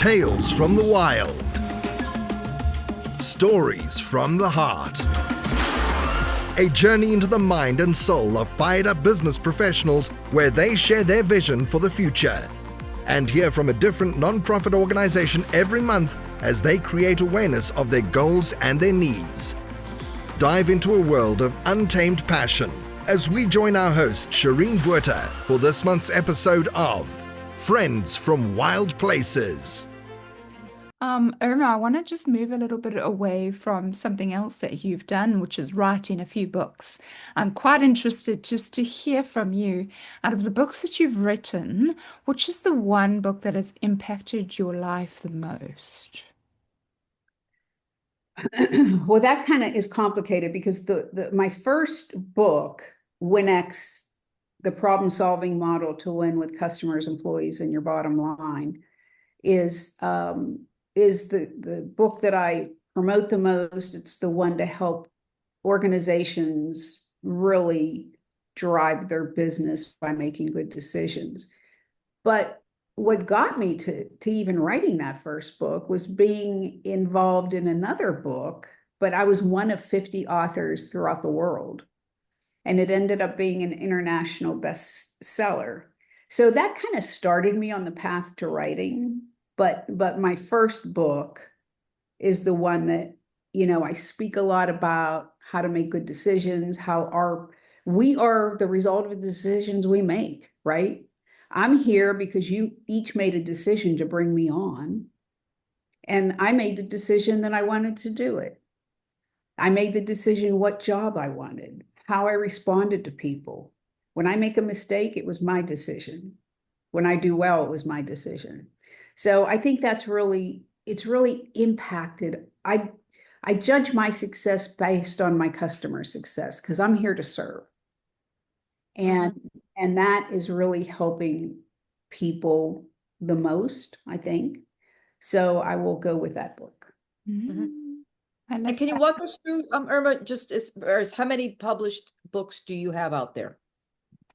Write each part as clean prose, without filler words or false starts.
Tales from the wild. Stories from the heart. A journey into the mind and soul of fired-up business professionals where they share their vision for the future. And hear from a different non-profit organization every month as they create awareness of their goals and their needs. Dive into a world of untamed passion as we join our host, Shireen Buerta, for this month's episode of Friends from Wild Places. Irma, I want to just move a little bit away from something else that you've done, which is writing a few books. I'm quite interested just to hear from you. Out of the books that you've written, which is the one book that has impacted your life the most? Well, that kind of is complicated because my first book, Winx, the problem-solving model to win with customers, employees, and your bottom line, is the book that I promote the most. It's the one to help organizations really drive their business by making good decisions. But what got me to even writing that first book was being involved in another book, but I was one of 50 authors throughout the world. And it ended up being an international bestseller. So that kind of started me on the path to writing. But my first book is the one that, I speak a lot about how to make good decisions, we are the result of the decisions we make, right? I'm here because you each made a decision to bring me on. And I made the decision that I wanted to do it. I made the decision what job I wanted, how I responded to people. When I make a mistake, it was my decision. When I do well, it was my decision. So I think it's really impacted. I judge my success based on my customer success because I'm here to serve. And that is really helping people the most, I think. So I will go with that book. Mm-hmm. And can you walk us through, Irma, just as far as how many published books do you have out there?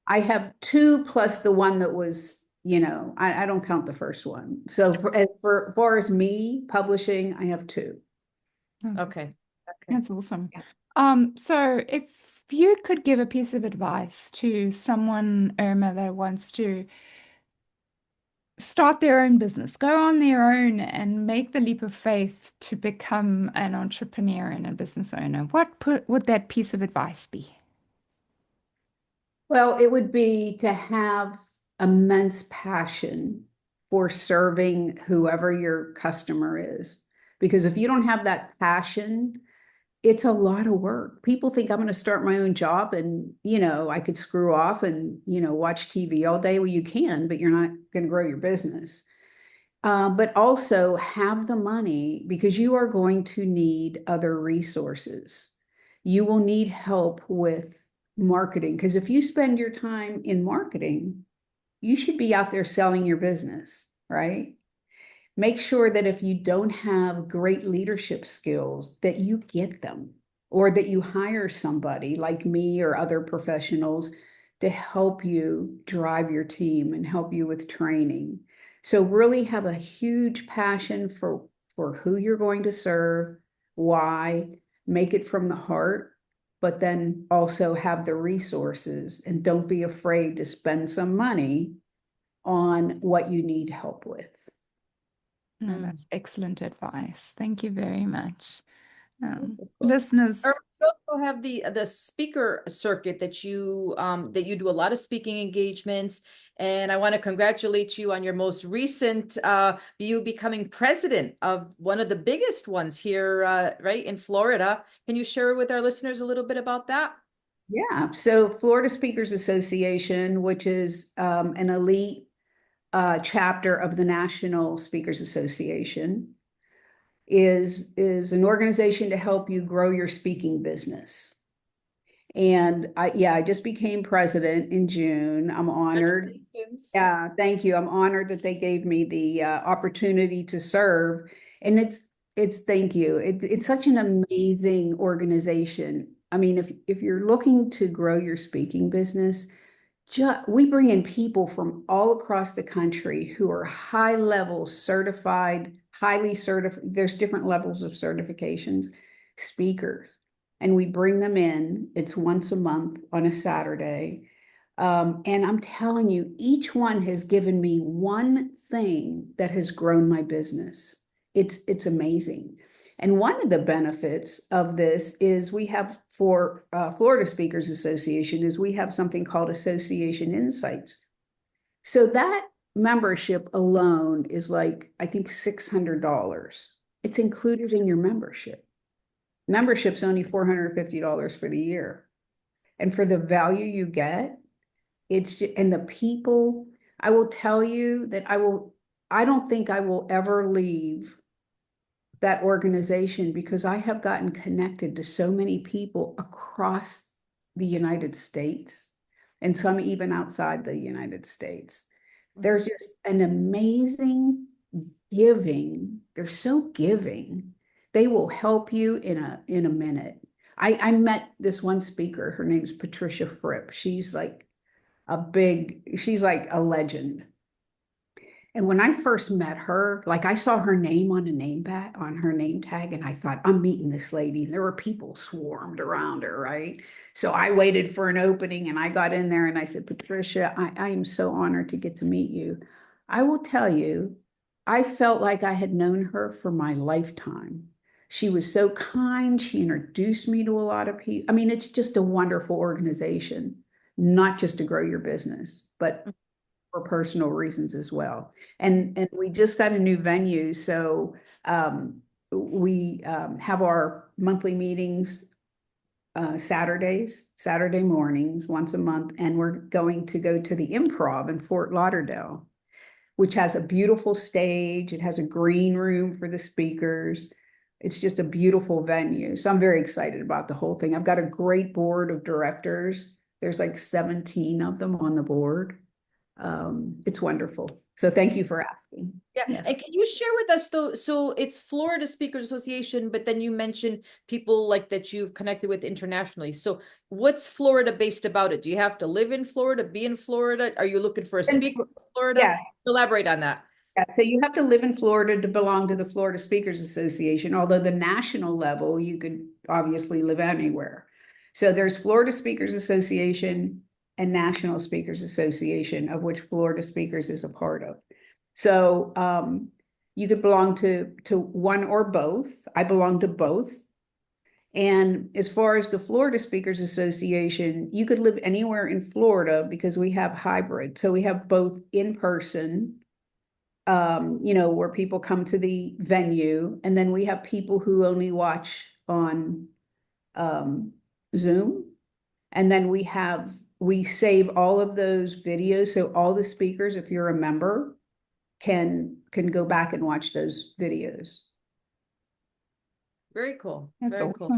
I have 2 plus the one that was, I don't count the first one. So for far as me publishing, I have 2. Okay. That's awesome. Yeah. So if you could give a piece of advice to someone, Irma, that wants to start their own business, go on their own and make the leap of faith to become an entrepreneur and a business owner, what would that piece of advice be? Well, it would be to have immense passion for serving whoever your customer is. Because if you don't have that passion, it's a lot of work. People think I'm going to start my own job and, I could screw off and, watch TV all day. Well, you can, but you're not going to grow your business. But also have the money because you are going to need other resources. You will need help with marketing because if you spend your time in marketing, you should be out there selling your business, right? Make sure that if you don't have great leadership skills, that you get them or that you hire somebody like me or other professionals to help you drive your team and help you with training. So really have a huge passion for who you're going to serve, why, make it from the heart, but then also have the resources and don't be afraid to spend some money on what you need help with. No, that's excellent advice. Thank you very much. Listeners, You also have the speaker circuit that you do a lot of speaking engagements, and I want to congratulate you on your most recent you becoming president of one of the biggest ones here, right in Florida. Can you share with our listeners a little bit about that? Yeah, so Florida Speakers Association, which is an elite chapter of the National Speakers Association, is an organization to help you grow your speaking business. And I just became president in June. I'm honored. Yeah, thank you. I'm honored that they gave me the opportunity to serve. And it's thank you. It's such an amazing organization. I mean, if you're looking to grow your speaking business, we bring in people from all across the country who are high level certified, highly certified. There's different levels of certifications, speakers, and we bring them in. It's once a month on a Saturday. And I'm telling you, each one has given me one thing that has grown my business. It's amazing. And one of the benefits of this is we have for Florida Speakers Association is we have something called Association Insights. So that membership alone is like, I think $600. It's included in your membership. Membership's only $450 for the year. And for the value you get, it's just, and the people, I will tell you that I don't think I will ever leave that organization because I have gotten connected to so many people across the United States and some even outside the United States. There's just an amazing giving. They're so giving. They will help you in a minute. I met this one speaker. Her name's Patricia Fripp. She's like a legend. And when I first met her, like I saw her name on her name tag, and I thought, I'm meeting this lady. And there were people swarmed around her, right? So I waited for an opening and I got in there and I said, Patricia, I am so honored to get to meet you. I will tell you, I felt like I had known her for my lifetime. She was so kind. She introduced me to a lot of people. I mean, it's just a wonderful organization, not just to grow your business, but for personal reasons as well. And we just got a new venue. So we have our monthly meetings Saturday mornings, once a month. And we're going to go to the Improv in Fort Lauderdale, which has a beautiful stage. It has a green room for the speakers. It's just a beautiful venue. So I'm very excited about the whole thing. I've got a great board of directors. There's like 17 of them on the board. It's wonderful. So thank you for asking. Yeah. Yes. And can you share with us though, so it's Florida Speakers Association, but then you mentioned people like that you've connected with internationally. So what's Florida based about it? Do you have to live in Florida, be in Florida? Are you looking for a speaker in Florida? Yes. Elaborate on that. Yeah, so you have to live in Florida to belong to the Florida Speakers Association, although the national level, you could obviously live anywhere. So there's Florida Speakers Association and National Speakers Association, of which Florida Speakers is a part of. So you could belong to one or both. I belong to both. And as far as the Florida Speakers Association, you could live anywhere in Florida because we have hybrid. So we have both in person, where people come to the venue, and then we have people who only watch on Zoom. And then we save all of those videos. So all the speakers, if you're a member, can go back and watch those videos. Very cool. That's Very awesome. cool.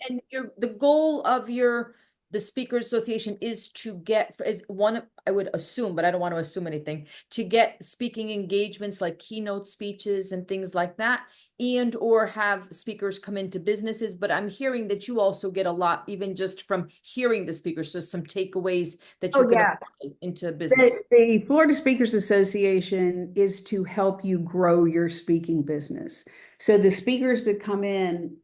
And the goal of the Speakers Association is to get, I would assume, but I don't want to assume anything, to get speaking engagements like keynote speeches and things like that, and or have speakers come into businesses. But I'm hearing that you also get a lot, even just from hearing the speakers, so some takeaways that you can apply into business. The Florida Speakers Association is to help you grow your speaking business. So the speakers that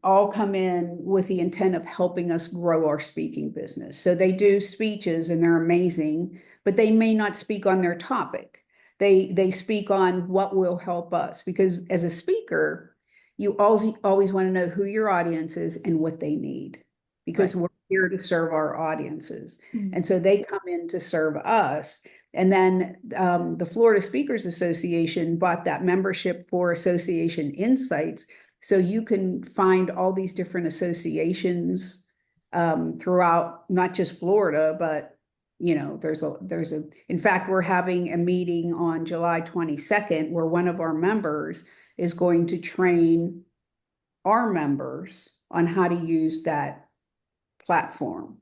all come in with the intent of helping us grow our speaking business. So they do speeches and they're amazing, but they may not speak on their topic. They speak on what will help us, because as a speaker, you always want to know who your audience is and what they need, because we're here to serve our audiences. And so they come in to serve us. And then the Florida Speakers Association bought that membership for Association Insights. So you can find all these different associations throughout, not just Florida, but in fact, we're having a meeting on July 22nd where one of our members is going to train our members on how to use that platform.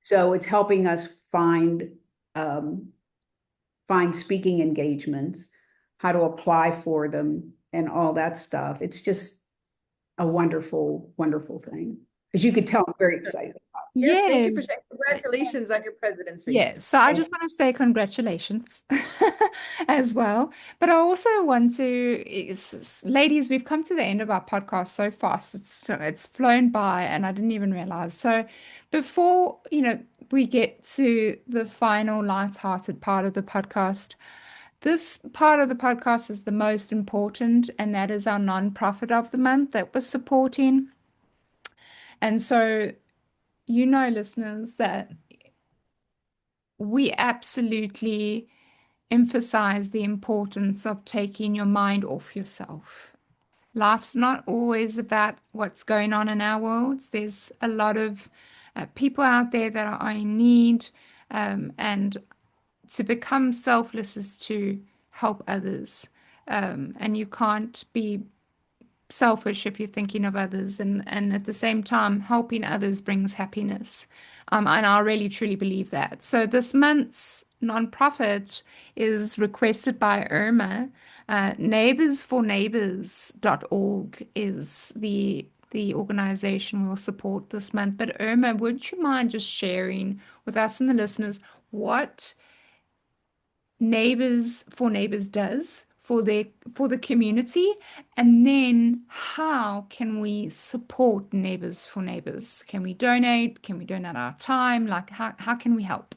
So it's helping us find speaking engagements, how to apply for them, and all that stuff. It's just a wonderful, wonderful thing. As you could tell, I'm very excited about it. Yes, thank you for Yes. sharing. Congratulations on your presidency. Yeah, so I Thank just want to say congratulations as well. But I also want to, ladies, we've come to the end of our podcast so fast. It's flown by, and I didn't even realize. So before, we get to the final light-hearted part of the podcast, this part of the podcast is the most important, and that is our nonprofit of the month that we're supporting. And so, listeners, that we absolutely emphasize the importance of taking your mind off yourself. Life's not always about what's going on in our worlds. There's a lot of people out there that are in need, and to become selfless is to help others. And you can't be selfish if you're thinking of others, and at the same time helping others brings happiness, and I really truly believe that. So this month's nonprofit is requested by Irma. Neighborsforneighbors.org is the organization we'll support this month. But Irma, would you mind just sharing with us and the listeners what Neighbors for Neighbors does for the community, and then how can we support Neighbors for Neighbors? Can we donate? Can we donate our time? Like how can we help?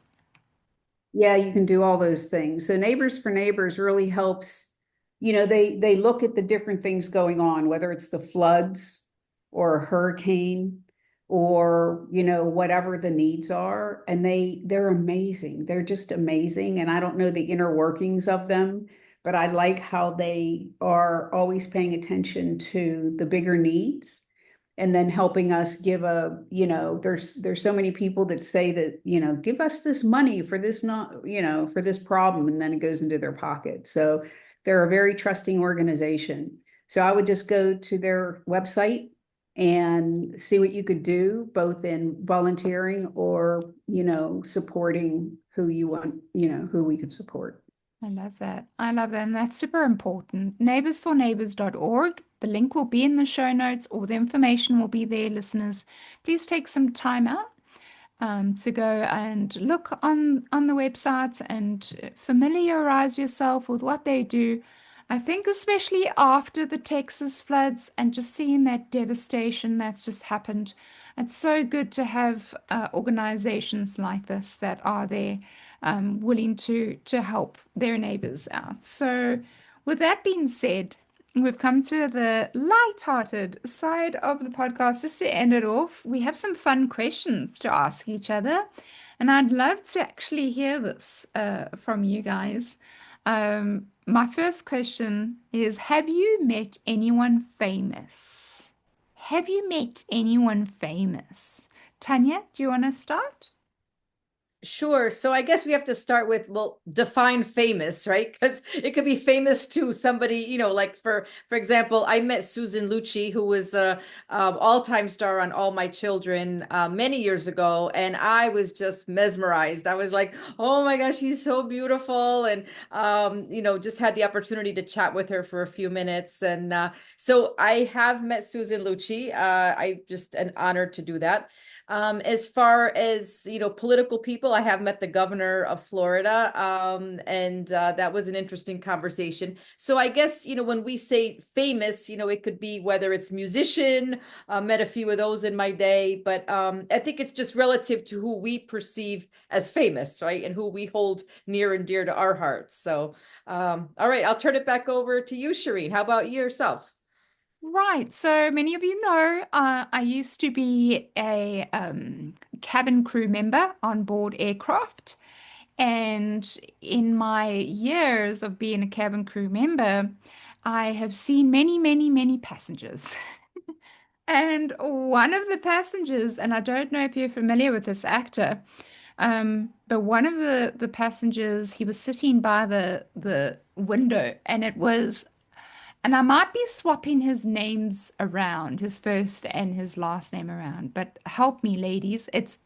Yeah, you can do all those things. So Neighbors for Neighbors really helps. They look at the different things going on, whether it's the floods or a hurricane or, whatever the needs are. And they're amazing. They're just amazing. And I don't know the inner workings of them, but I like how they are always paying attention to the bigger needs and then helping us give there's so many people that say that, give us this money for this, not, for this problem, and then it goes into their pocket. So they're a very trusting organization. So I would just go to their website and see what you could do, both in volunteering or, supporting who you want, who we could support. I love that. I love that. And that's super important. Neighborsforneighbors.org. The link will be in the show notes. All the information will be there, listeners. Please take some time out to go and look on the websites and familiarize yourself with what they do. I think especially after the Texas floods and just seeing that devastation that's just happened, it's so good to have organizations like this that are there, willing to help their neighbors out. So, with that being said, we've come to the light-hearted side of the podcast. Just to end it off, we have some fun questions to ask each other, and I'd love to actually hear this from you guys. My first question is, have you met anyone famous? Have you met anyone famous? Tanya, do you want to start? Sure. So I guess we have to start with, well, define famous, right? Because it could be famous to somebody, like for example, I met Susan Lucci, who was a all-time star on All My Children many years ago, and I was just mesmerized. I was like, oh my gosh, she's so beautiful, and just had the opportunity to chat with her for a few minutes, and so I have met Susan Lucci. I just an honor to do that. As far as, political people, I have met the governor of Florida, and that was an interesting conversation. So I guess, when we say famous, it could be whether it's musician, met a few of those in my day, but I think it's just relative to who we perceive as famous, right? And who we hold near and dear to our hearts. So, all right, I'll turn it back over to you, Shireen. How about yourself? Right. So many of you know, I used to be a cabin crew member on board aircraft. And in my years of being a cabin crew member, I have seen many, many, many passengers. And one of the passengers, and I don't know if you're familiar with this actor, but one of the passengers, he was sitting by the window, and it was, and I might be swapping his names around, his first and his last name around, but help me, ladies. It's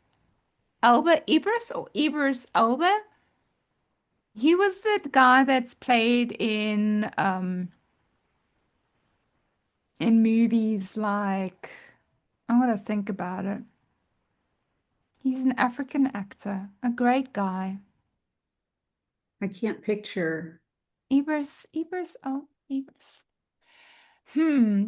Elba Ibris or Ibris Elba. He was the guy that's played in movies like, I'm gonna think about it. He's an African actor, a great guy. I can't picture. Ibris.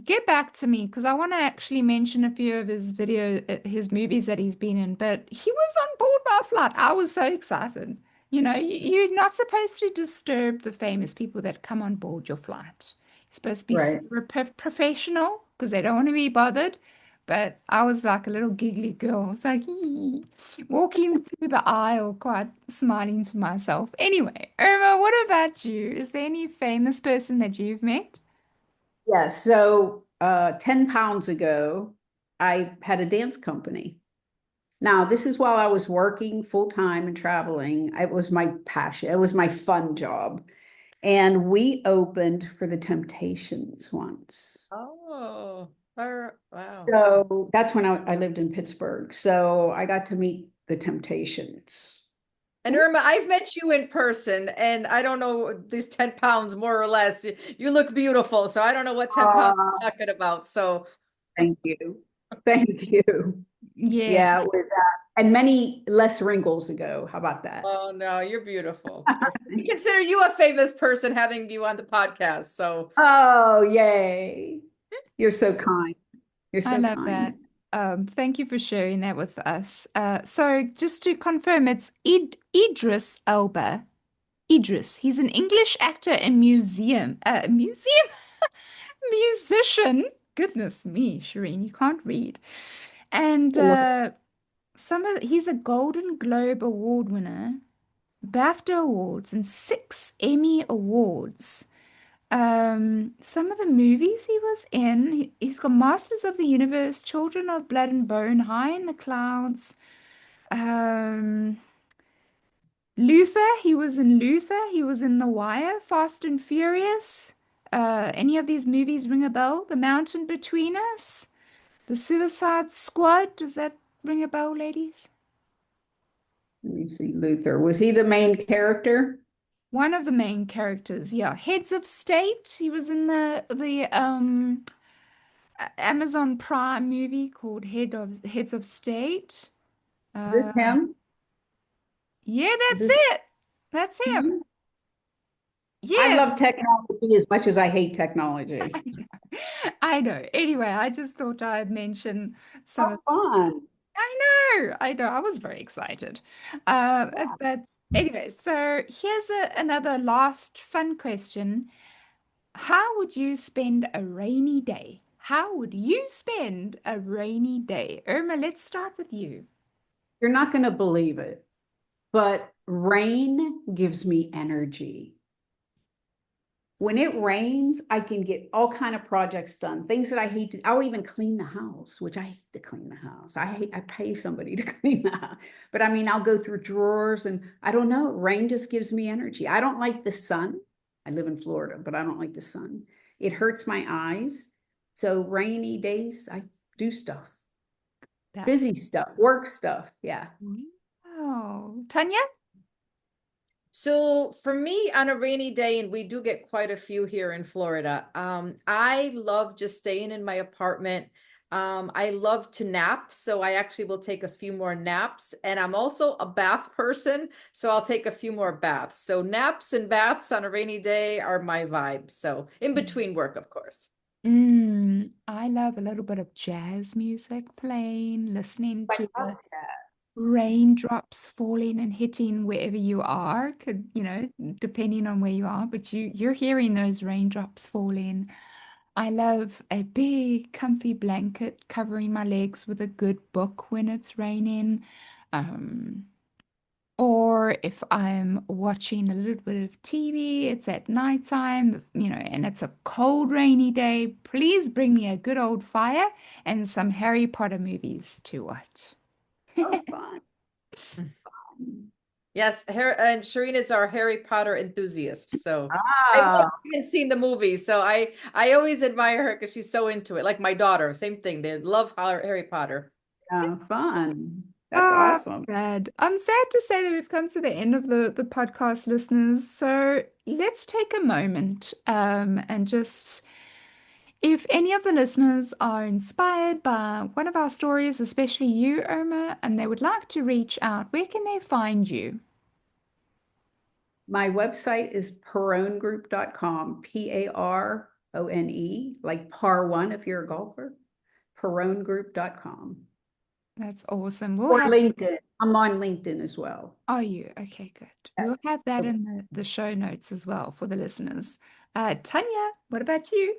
Get back to me because I want to actually mention a few of his movies that he's been in. But he was on board my flight. I was so excited. You're not supposed to disturb the famous people that come on board your flight. You're supposed to be Right. super professional because they don't want to be bothered. But I was like a little giggly girl. I was like, walking through the aisle, quite smiling to myself. Anyway, Irma, what about you? Is there any famous person that you've met? Yes. So 10 pounds ago, I had a dance company. Now, this is while I was working full time and traveling. It was my passion. It was my fun job. And we opened for the Temptations once. Oh, wow. So that's when I lived in Pittsburgh. So I got to meet the Temptations. And Irma, I've met you in person, and I don't know these 10 pounds more or less. You look beautiful, so I don't know what 10 pounds you're talking about. So, Thank you. Thank you. Yeah. Yeah, it was, and many less wrinkles ago. How about that? oh no, you're beautiful. We consider you a famous person having you on the podcast. So, Oh, yay. You're so kind. You're I so love that. kind. Thank you for sharing that with us. So just to confirm, it's Idris Elba. Idris. He's an English actor and musician. Goodness me, Shireen, you can't read. And he's a Golden Globe Award winner, BAFTA Awards, and 6 Emmy Awards. Some of the movies he was in, he's got Masters of the Universe, Children of Blood and Bone, High in the Clouds. Um, he was in Luther, he was in The Wire, Fast and Furious. Any of these movies ring a bell? The Mountain Between Us, The Suicide Squad. Does that ring a bell, ladies? Let me see, Luther. Was he the main character? One of the main characters, yeah. Heads of State. He was in the Amazon Prime movie called Heads of State. Is this Uh, him? yeah, Is that's this it. That's him. him? I Yeah, love technology as much as I hate technology. I know. Anyway, I just thought I'd mention some How of. fun. I know. I was very excited. That's anyway. So here's another last fun question. How would you spend a rainy day? How would you spend a rainy day? Irma, let's start with you. You're not going to believe it, but rain gives me energy. When it rains, I can get all kind of projects done. Things that I hate to. I'll even clean the house, which I hate to clean the house. I pay somebody to clean the house. But I mean, I'll go through drawers and I don't know. Rain just gives me energy. I don't like the sun. I live in Florida, but I don't like the sun. It hurts my eyes. So rainy days, I do stuff. That's Busy stuff, work stuff. Yeah. Oh, Tanya? so for me on a rainy day, and we do get quite a few here in Florida, I love just staying in my apartment. I love to nap, so I actually will take a few more naps. And I'm also a bath person, so I'll take a few more baths. So naps and baths on a rainy day are my vibe. So in between work, of course. I love a little bit of jazz music playing, listening I to love the that. raindrops falling and hitting wherever you are, depending on where you are, but you're hearing those raindrops falling. I love a big comfy blanket covering my legs with a good book when it's raining. Um, or if I'm watching a little bit of TV, it's at nighttime, and it's a cold, rainy day, please bring me a good old fire and some Harry Potter movies to watch. Oh, fun. Yes, and Shireen is our Harry Potter enthusiast. So I Ah, haven't seen the movie, so I always admire her because she's so into it. Like my daughter, same thing. They love Harry Potter. fun. That's Ah, awesome. sad. I'm sad to say that we've come to the end of the podcast, listeners. So let's take a moment and just If any of the listeners are inspired by one of our stories, especially you, Irma, and they would like to reach out, where can they find you? My website is paronegroup.com, Parone, like par one if you're a golfer, paronegroup.com. That's awesome. Or LinkedIn. I'm on LinkedIn as well. Are you? Okay, good. We'll Yes. have that in the show notes as well for the listeners. Tanya, what about you?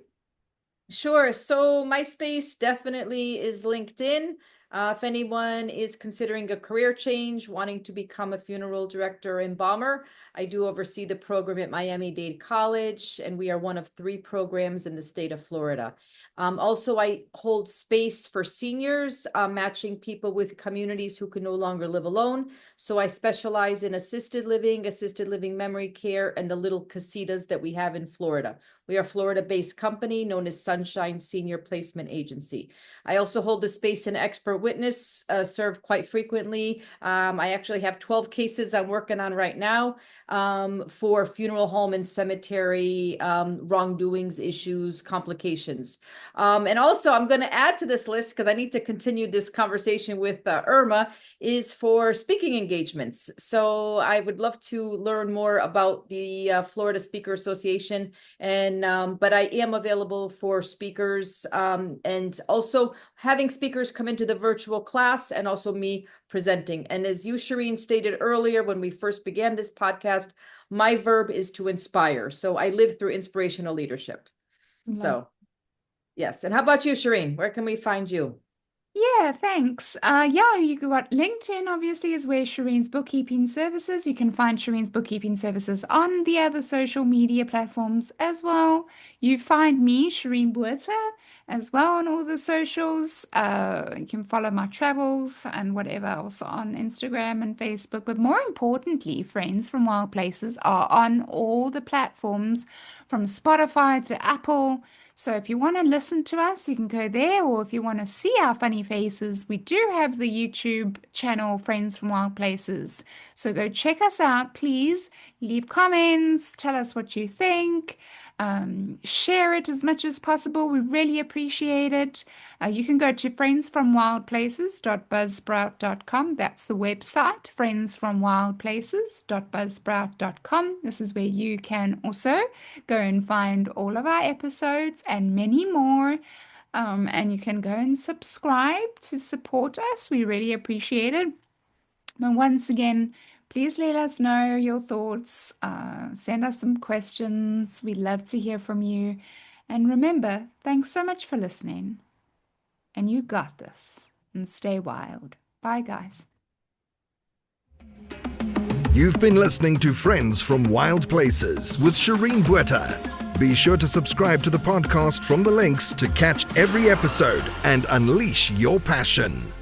Sure. So my space definitely is LinkedIn. If anyone is considering a career change, wanting to become a funeral director or embalmer, I do oversee the program at Miami-Dade College, and we are one of 3 programs in the state of Florida. Also, I hold space for seniors, matching people with communities who can no longer live alone. So I specialize in assisted living memory care, and the little casitas that we have in Florida. We are a Florida-based company known as Sunshine Senior Placement Agency. I also hold the space in expert witness, serve quite frequently. I actually have 12 cases I'm working on right now for funeral home and cemetery wrongdoings, issues, complications. And also, I'm going to add to this list, because I need to continue this conversation with Irma, is for speaking engagements. So I would love to learn more about the Florida Speaker Association, and but I am available for speakers, and also having speakers come into the virtual class, and also me presenting. And as you, Shireen, stated earlier when we first began this podcast, my verb is to inspire. So I live through inspirational leadership. So yes. And how about you, Shireen? Where can we find you? Yeah, thanks. Yeah, you got LinkedIn, obviously, is where Shireen's bookkeeping services. You can find Shireen's bookkeeping services on the other social media platforms as well. You find me, Shireen Buerta, as well on all the socials. You can follow my travels and whatever else on Instagram and Facebook. But more importantly, Friends from Wild Places are on all the platforms from Spotify to Apple. So if you want to listen to us, you can go there, or if you want to see our funny faces, we do have the YouTube channel Friends from Wild Places. So go check us out, please. Leave comments, tell us what you think. Share it as much as possible. We really appreciate it. You can go to friendsfromwildplaces.buzzsprout.com. That's the website, friendsfromwildplaces.buzzsprout.com. This is where you can also go and find all of our episodes and many more. And you can go and subscribe to support us. We really appreciate it. And once again, please let us know your thoughts. Send us some questions. We'd love to hear from you. And remember, thanks so much for listening. And you got this. And stay wild. Bye, guys. You've been listening to Friends from Wild Places with Shireen Buerta. Be sure to subscribe to the podcast from the links to catch every episode and unleash your passion.